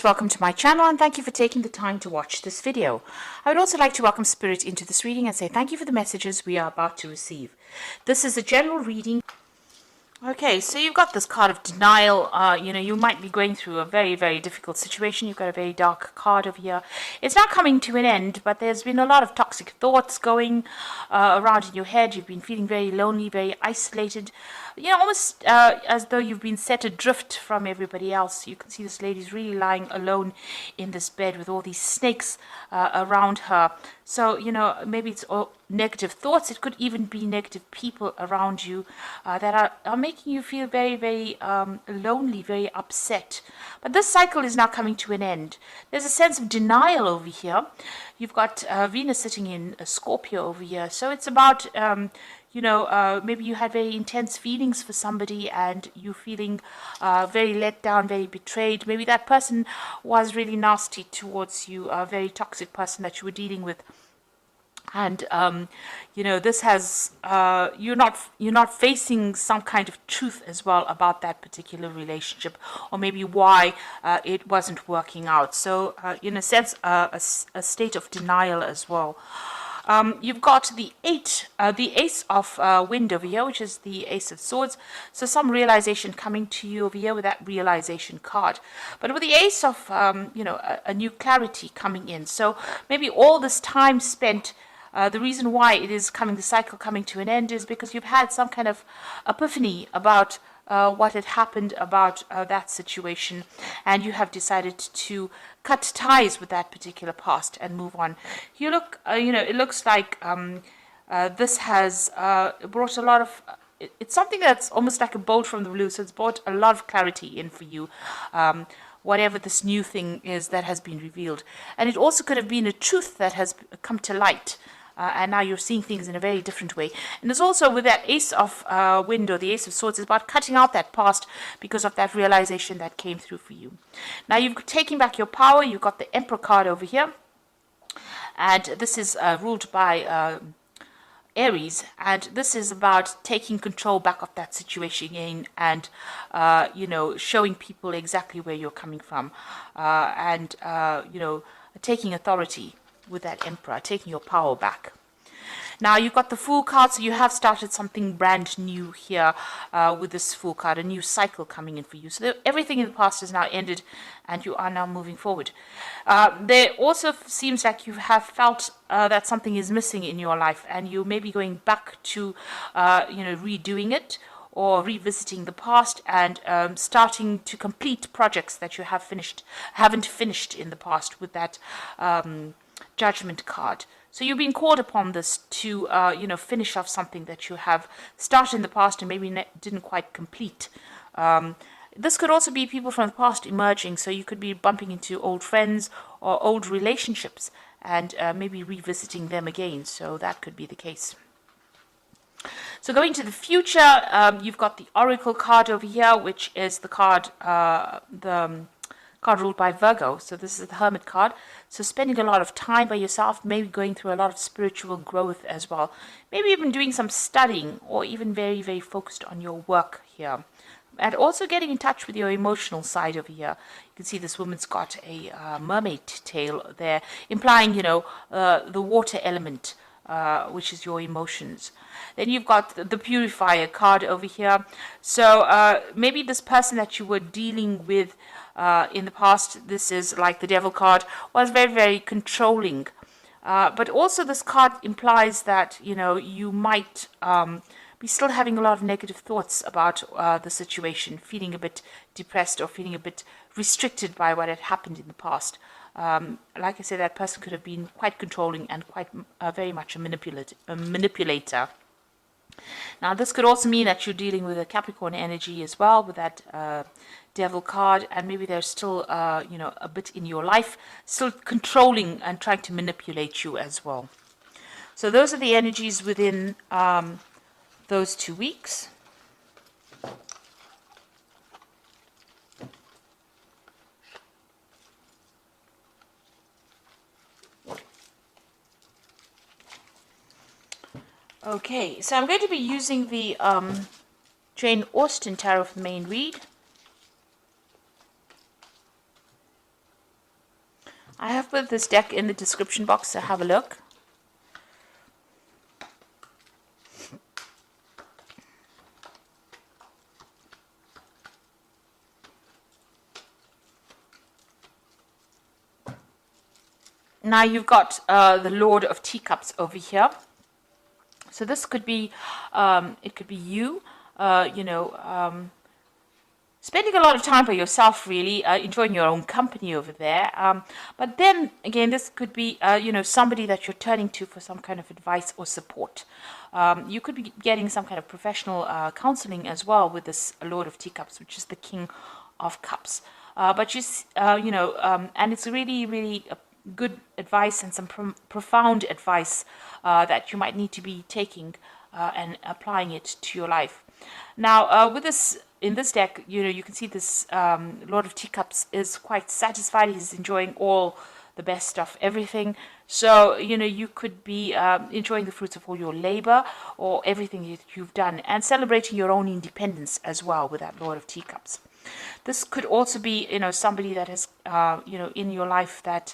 Welcome to my channel and thank you for taking the time to watch this video. I would also like to welcome Spirit into this reading and say thank you for the messages we are about to receive. This is a general reading. Okay, so you've got this card of denial. You might be going through a very, very difficult situation. You've got a very dark card over here. It's not coming to an end, but there's been a lot of toxic thoughts going around in your head. You've been feeling very lonely, very isolated. Almost as though you've been set adrift from everybody else. You can see this lady's really lying alone in this bed with all these snakes around her. So, maybe it's all negative thoughts. It could even be negative people around you that are making you feel very, very lonely, very upset. But this cycle is now coming to an end. There's a sense of denial over here. You've got Venus sitting in a Scorpio over here. So it's about... maybe you had very intense feelings for somebody and you're feeling very let down, very betrayed. Maybe that person was really nasty towards you, a very toxic person that you were dealing with. And this has you're not facing some kind of truth as well about that particular relationship, or maybe why it wasn't working out. So in a sense, a state of denial as well. You've got the Ace of Wind over here, which is the Ace of Swords. So some realization coming to you over here with that realization card. But with the Ace of, a new clarity coming in. So maybe all this time spent, the reason why it is the cycle coming to an end is because you've had some kind of epiphany about what had happened about that situation, and you have decided to cut ties with that particular past and move on. You look, it looks like this has brought a lot of, it's something that's almost like a bolt from the blue, so it's brought a lot of clarity in for you, whatever this new thing is that has been revealed. And it also could have been a truth that has come to light. And now you're seeing things in a very different way. And there's also with that Ace of Wind or the Ace of Swords, is about cutting out that past because of that realization that came through for you. Now you've taken back your power. You've got the Emperor card over here. And this is ruled by Aries. And this is about taking control back of that situation again and, showing people exactly where you're coming from. Taking authority with that Emperor, taking your power back. Now you've got the Fool card, so you have started something brand new here with this Fool card, a new cycle coming in for you. So everything in the past is now ended and you are now moving forward. There also seems like you have felt that something is missing in your life and you may be going back to, redoing it or revisiting the past and starting to complete projects that you haven't finished in the past with that Judgment card. So you've been called upon this to, finish off something that you have started in the past and maybe didn't quite complete. This could also be people from the past emerging, so you could be bumping into old friends or old relationships and maybe revisiting them again. So that could be the case. So going to the future, you've got the Oracle card over here, which is the card, card ruled by Virgo. So this is the Hermit card. So spending a lot of time by yourself, maybe going through a lot of spiritual growth as well. Maybe even doing some studying or even very, very focused on your work here. And also getting in touch with your emotional side over here. You can see this woman's got a mermaid tail there, implying, the water element, which is your emotions. Then you've got the Purifier card over here. So maybe this person that you were dealing with in the past, this is like the Devil card, was very, very controlling. But also this card implies that, you might be still having a lot of negative thoughts about the situation, feeling a bit depressed or feeling a bit restricted by what had happened in the past. Like I said, that person could have been quite controlling and quite very much a manipulator. Now, this could also mean that you're dealing with a Capricorn energy as well with that Devil card, and maybe they're still, a bit in your life, still controlling and trying to manipulate you as well. So those are the energies within those 2 weeks. Okay, so I'm going to be using the Jane Austen Tarot for the main read. I have put this deck in the description box, so have a look. Now you've got the Lord of Teacups over here. So this could be, it could be you, spending a lot of time by yourself, really, enjoying your own company over there. But then again, this could be, somebody that you're turning to for some kind of advice or support. You could be getting some kind of professional counseling as well with this Lord of Teacups, which is the King of Cups. And it's really, really good advice and some profound advice that you might need to be taking and applying it to your life. Now, with this, in this deck, you can see this Lord of Teacups is quite satisfied. He's enjoying all the best stuff, everything. So, you could be enjoying the fruits of all your labor or everything that you've done and celebrating your own independence as well with that Lord of Teacups. This could also be, somebody that is, in your life that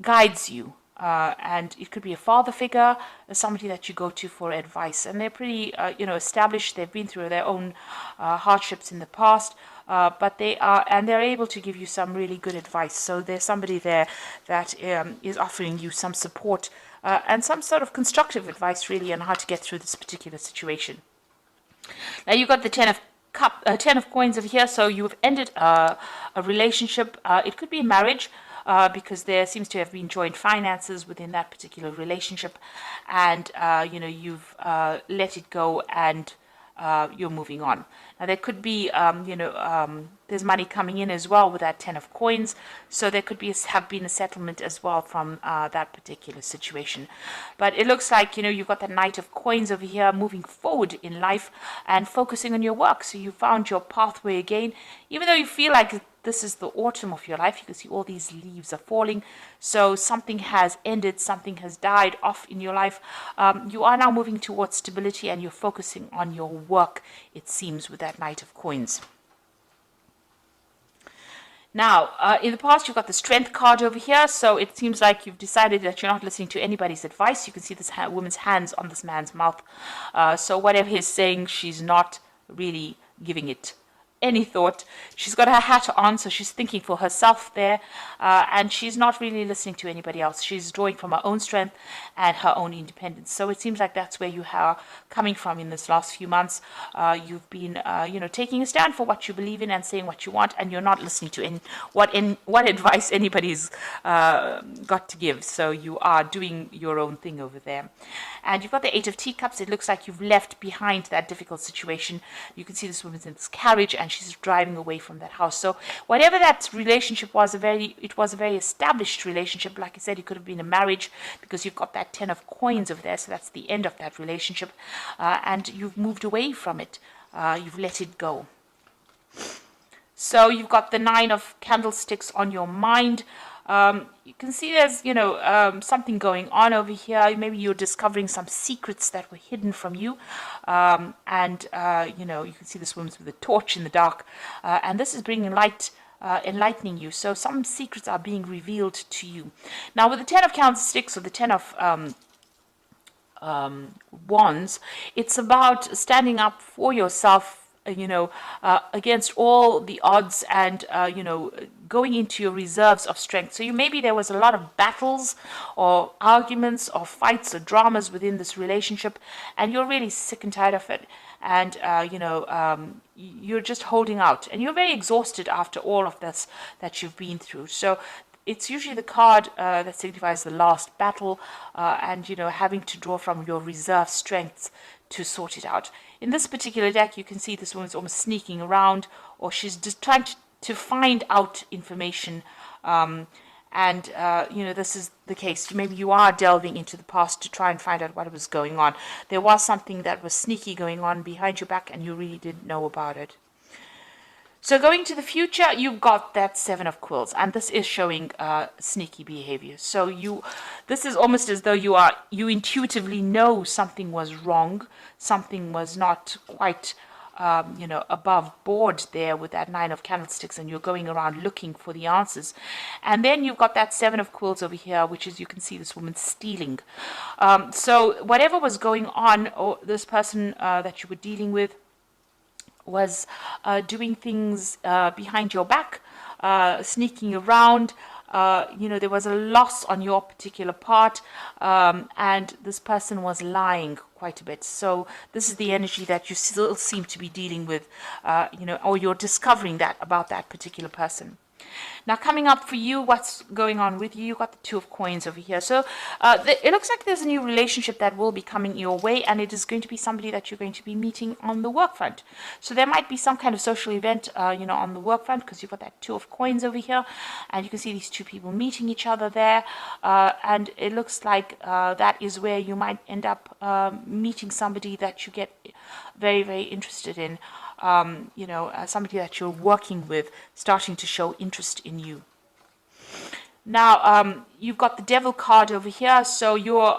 guides you. And it could be a father figure, somebody that you go to for advice. And they're pretty, established. They've been through their own hardships in the past, but they're able to give you some really good advice. So there's somebody there that is offering you some support and some sort of constructive advice, really, on how to get through this particular situation. Now you've got the Ten of Coins over here. So you've ended a relationship. It could be a marriage. Because there seems to have been joint finances within that particular relationship, and you've let it go and you're moving on. Now there could be there's money coming in as well with that Ten of Coins, so there could have been a settlement as well from that particular situation. But it looks like you've got the Knight of Coins over here, moving forward in life and focusing on your work. So you found your pathway again, even though you feel like this is the autumn of your life. You can see all these leaves are falling. So something has ended, something has died off in your life. You are now moving towards stability and you're focusing on your work, it seems, with that Knight of Coins. Now, in the past, you've got the Strength card over here. So it seems like you've decided that you're not listening to anybody's advice. You can see this woman's hands on this man's mouth. So whatever he's saying, she's not really giving it any thought. She's got her hat on, so she's thinking for herself there, and she's not really listening to anybody else. She's drawing from her own strength and her own independence. So it seems like that's where you are coming from in this last few months. You've been, taking a stand for what you believe in and saying what you want, and you're not listening to what advice anybody's got to give. So you are doing your own thing over there. And you've got the Eight of Teacups. It looks like you've left behind that difficult situation. You can see this woman's in this carriage and she's driving away from that house. So whatever that relationship was, it was a very established relationship. Like I said, it could have been a marriage because you've got that Ten of Coins over there. So that's the end of that relationship. And you've moved away from it. You've let it go. So you've got the Nine of Candlesticks on your mind. You can see there's, something going on over here. Maybe you're discovering some secrets that were hidden from you. You can see this woman's with a torch in the dark. And this is bringing light, enlightening you. So some secrets are being revealed to you. Now, with the Ten of Candlesticks or the Ten of Wands, it's about standing up for yourself, against all the odds and, going into your reserves of strength. So maybe there was a lot of battles or arguments or fights or dramas within this relationship, and you're really sick and tired of it. And, you're just holding out and you're very exhausted after all of this that you've been through. So it's usually the card that signifies the last battle and, having to draw from your reserve strengths to sort it out. In this particular deck, you can see this woman's almost sneaking around, or she's just trying to find out information. This is the case. Maybe you are delving into the past to try and find out what was going on. There was something that was sneaky going on behind your back, and you really didn't know about it. So going to the future, you've got that Seven of Quills, and this is showing sneaky behavior. So this is almost as though you intuitively know something was wrong, something was not quite above board there with that 9 of candlesticks, and you're going around looking for the answers. And then you've got that 7 of quills over here, which is, you can see this woman stealing. So whatever was going on, or this person that you were dealing with was doing things behind your back, sneaking around. There was a loss on your particular part, and this person was lying quite a bit. So this is the energy that you still seem to be dealing with, or you're discovering that about that particular person. Now, coming up for you, what's going on with you? You got the 2 of coins over here. So it looks like there's a new relationship that will be coming your way, and it is going to be somebody that you're going to be meeting on the work front. So there might be some kind of social event, on the work front, because you've got that 2 of coins over here, and you can see these 2 people meeting each other there, and it looks like that is where you might end up meeting somebody that you get very, very interested in. Somebody that you're working with starting to show interest in you. Now, you've got the Devil card over here, so you're,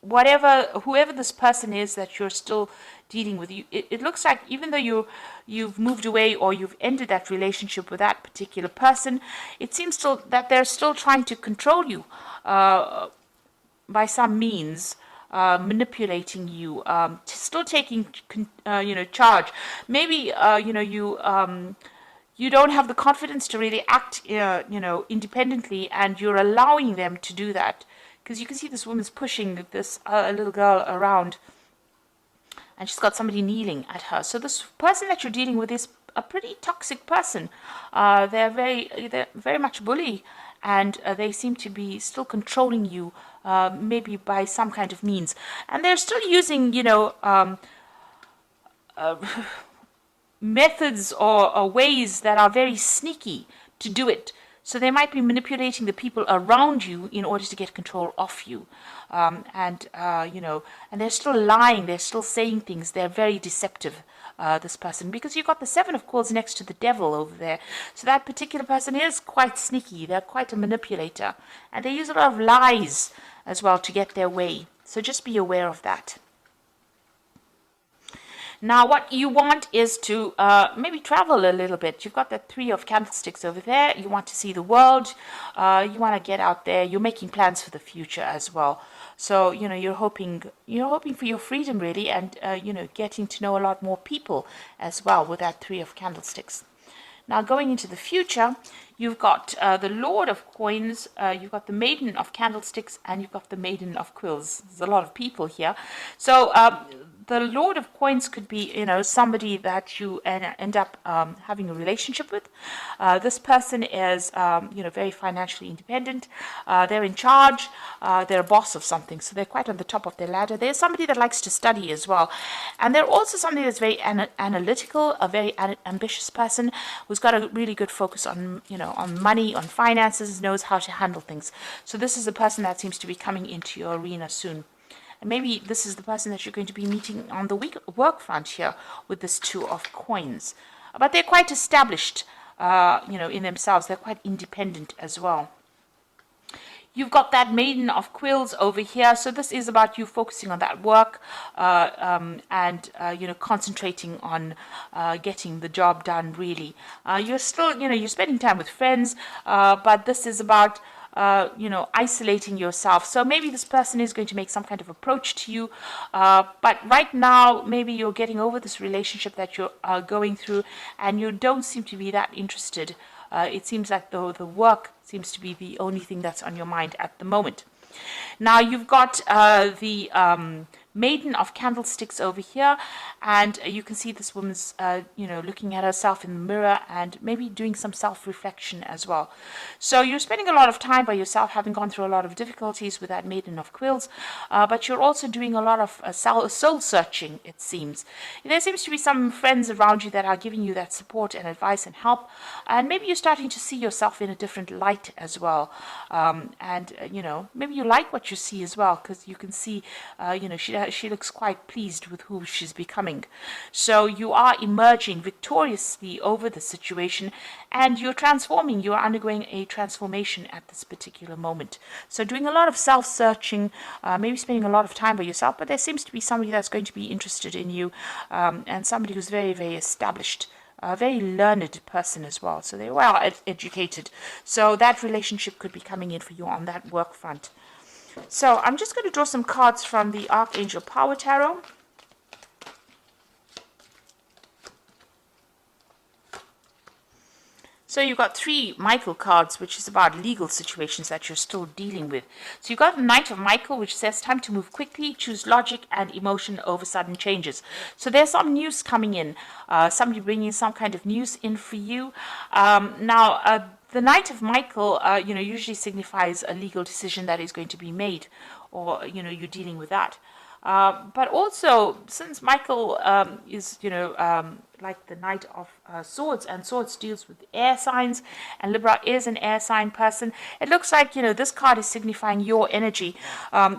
whoever this person is that you're still dealing with, it looks like even though you've moved away or you've ended that relationship with that particular person, it seems still that they're still trying to control you by some means. Manipulating you, still taking, charge. Maybe, you don't have the confidence to really act, independently, and you're allowing them to do that. Because you can see this woman's pushing this little girl around, and she's got somebody kneeling at her. So this person that you're dealing with is a pretty toxic person. They're very much bully, and they seem to be still controlling you, maybe by some kind of means. And they're still using, methods or ways that are very sneaky to do it. So they might be manipulating the people around you in order to get control of you. And they're still lying. They're still saying things. They're very deceptive. This person, because you've got the 7 of coins next to the Devil over there. So that particular person is quite sneaky. They're quite a manipulator. And they use a lot of lies as well to get their way. So just be aware of that. Now, what you want is to maybe travel a little bit. You've got the 3 of candlesticks over there. You want to see the world. You want to get out there. You're making plans for the future as well. So, you're hoping for your freedom, really, and, getting to know a lot more people as well with that 3 of candlesticks. Now, going into the future, you've got the Lord of Coins, you've got the Maiden of Candlesticks, and you've got the Maiden of Quills. There's a lot of people here. So, the Lord of Coins could be, somebody that you end up having a relationship with. This person is, very financially independent. They're in charge. They're a boss of something, so they're quite on the top of their ladder. They're somebody that likes to study as well. And they're also somebody that's very analytical, a very ambitious person who's got a really good focus on, on money, on finances, knows how to handle things. So this is a person that seems to be coming into your arena soon. And maybe this is the person that you're going to be meeting on the work front here with this 2 of coins. But they're quite established, in themselves. They're quite independent as well. You've got that Maiden of Quills over here. So this is about you focusing on that work and concentrating on getting the job done, really. You're still, you're spending time with friends, but this is about isolating yourself. So maybe this person is going to make some kind of approach to you, but right now maybe you're getting over this relationship that you're going through, and you don't seem to be that interested. It seems like the work seems to be the only thing that's on your mind at the moment. Now you've got the Maiden of Candlesticks over here, and you can see this woman's, looking at herself in the mirror and maybe doing some self-reflection as well. So you're spending a lot of time by yourself, having gone through a lot of difficulties with that Maiden of Quills, but you're also doing a lot of soul-searching, it seems. There seems to be some friends around you that are giving you that support and advice and help, and maybe you're starting to see yourself in a different light as well. Maybe you like what you see as well, because you can see, she she looks quite pleased with who she's becoming. So you are emerging victoriously over the situation, and you're transforming. You're undergoing a transformation at this particular moment. So doing a lot of self-searching, maybe spending a lot of time by yourself, but there seems to be somebody that's going to be interested in you, and somebody who's very, very established, a very learned person as well. So they're well educated. So that relationship could be coming in for you on that work front. So I'm just going to draw some cards from the Archangel Power Tarot. So you've got 3 Michael cards, which is about legal situations that you're still dealing with. So you've got the Knight of Michael, which says time to move quickly, choose logic and emotion over sudden changes. So there's some news coming in, somebody bringing some kind of news in for you. The Knight of Michael, usually signifies a legal decision that is going to be made, or, you're dealing with that. But also, since Michael is, like the Knight of Swords, and Swords deals with air signs, and Libra is an air sign person, it looks like, this card is signifying your energy.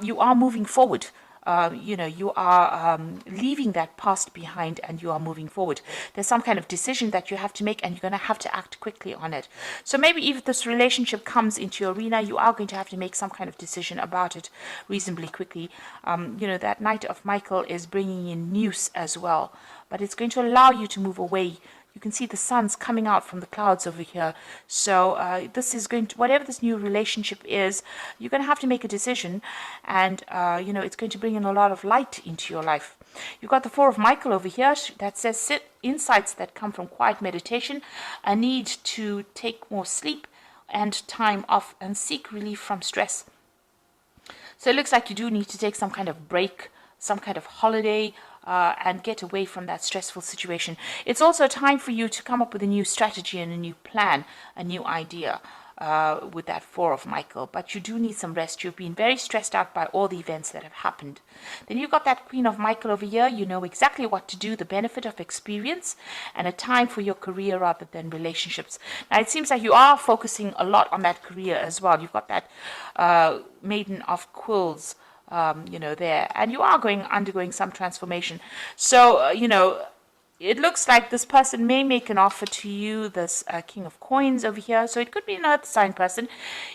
You are moving forward. You are leaving that past behind, and you are moving forward. There's some kind of decision that you have to make, and you're going to have to act quickly on it. So maybe if this relationship comes into your arena, you are going to have to make some kind of decision about it reasonably quickly. That Knight of Michael is bringing in news as well, but it's going to allow you to move away. You can see the sun's coming out from the clouds over here. So this is going to, whatever this new relationship is, you're going to have to make a decision. And, it's going to bring in a lot of light into your life. You've got the 4 of Michael over here that says insights that come from quiet meditation, a need to take more sleep and time off, and seek relief from stress. So it looks like you do need to take some kind of break, some kind of holiday, and get away from that stressful situation. It's also time for you to come up with a new strategy and a new plan, a new idea with that 4 of Michael. But you do need some rest. You've been very stressed out by all the events that have happened. Then you've got that Queen of Michael over here. You know exactly what to do, the benefit of experience, and a time for your career rather than relationships. Now, it seems like you are focusing a lot on that career as well. You've got that Maiden of Quills, there, and you are undergoing some transformation. So, it looks like this person may make an offer to you, this King of Coins over here. So it could be an earth sign person.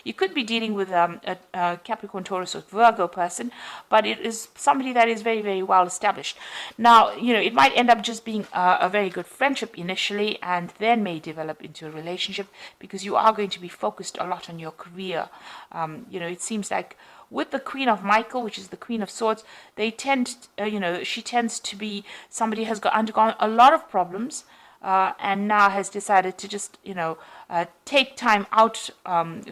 You could be dealing with a Capricorn, Taurus, or Virgo person, but it is somebody that is very, very well established. Now, it might end up just being a very good friendship initially, and then may develop into a relationship, because you are going to be focused a lot on your career. It seems like with the Queen of Michael, which is the Queen of Swords, they tend, she tends to be somebody who has undergone a lot of problems, and now has decided to just, take time out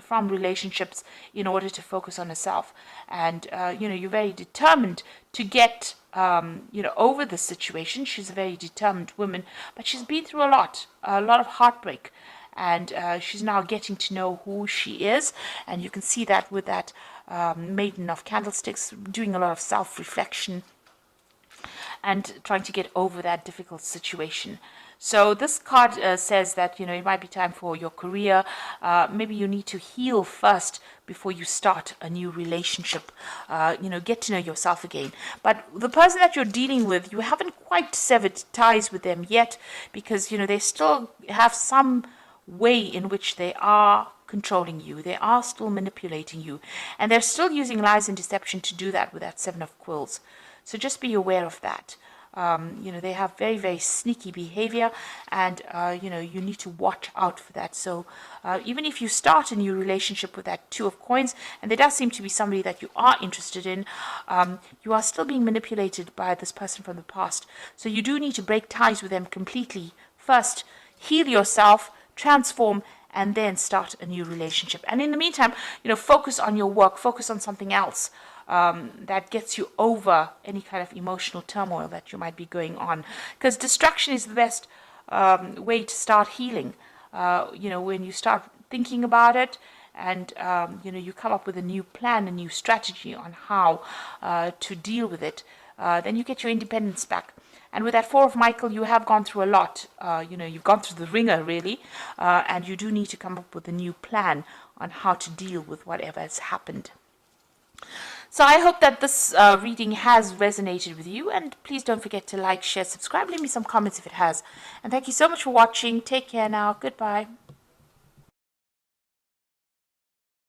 from relationships in order to focus on herself. And, you're very determined to get, over the situation. She's a very determined woman, but she's been through a lot of heartbreak. And she's now getting to know who she is, and you can see that with that Maiden of Candlesticks, doing a lot of self-reflection and trying to get over that difficult situation. So this card says that, it might be time for your career. Maybe you need to heal first before you start a new relationship. Get to know yourself again. But the person that you're dealing with, you haven't quite severed ties with them yet, because, they still have some way in which they are controlling you. They are still manipulating you, and they're still using lies and deception to do that with that 7 of Quills. So just be aware of that. They have very, very sneaky behavior, and you need to watch out for that. So even if you start a new relationship with that 2 of Coins, and there does seem to be somebody that you are interested in, you are still being manipulated by this person from the past. So you do need to break ties with them completely first, heal yourself, transform, and then start a new relationship. And in the meantime, focus on your work, focus on something else that gets you over any kind of emotional turmoil that you might be going on. Because distraction is the best way to start healing. When you start thinking about it, and you come up with a new plan, a new strategy on how to deal with it, then you get your independence back. And with that 4 of Michael, you have gone through a lot. You've gone through the ringer, really. And you do need to come up with a new plan on how to deal with whatever has happened. So I hope that this reading has resonated with you, and please don't forget to like, share, subscribe, leave me some comments if it has. And thank you so much for watching. Take care now. Goodbye.